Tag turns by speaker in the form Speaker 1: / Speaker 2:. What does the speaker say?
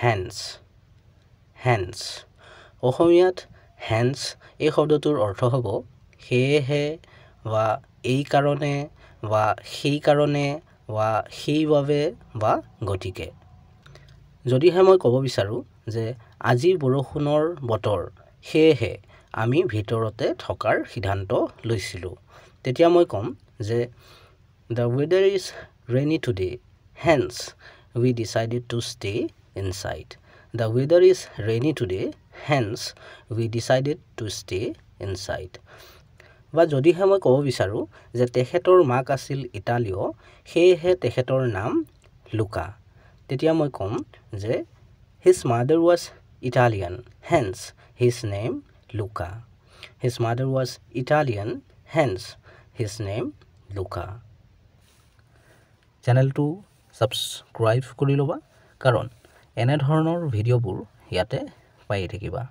Speaker 1: hence hence অসমীয়াত hence এই শব্দটোৰ অৰ্থ হ'ব সেয়েহে বা এই কাৰণে বা সেই কাৰণে বা সেইভাবে বা গতিকে যদিহে মই ক'ব বিচাৰো যে আজি বৰষুণৰ বতৰ সেয়েহে আমি ভিতৰতে থকাৰ সিদ্ধান্ত লৈছিলো তেতিয়া মই ক'ম যে the weather is rainy today hence we decided to stay inside the weather is rainy today hence we decided to stay inside বা যদিহে মই ক'ব বিচাৰো যে তেখেতৰ মাক আছিল ইটালীয় সেয়েহে তেখেতৰ নাম লুকা তেতিয়া মই ক'ম যে his mother was Italian hence his name Luca his mother was Italian hence his name Luca চেনেলটো সাবস্ক্ৰাইব কৰি ল'বা কাৰণ এনে ধৰণৰ ভিডিঅ'বোৰ ইয়াতে পাই থাকিবা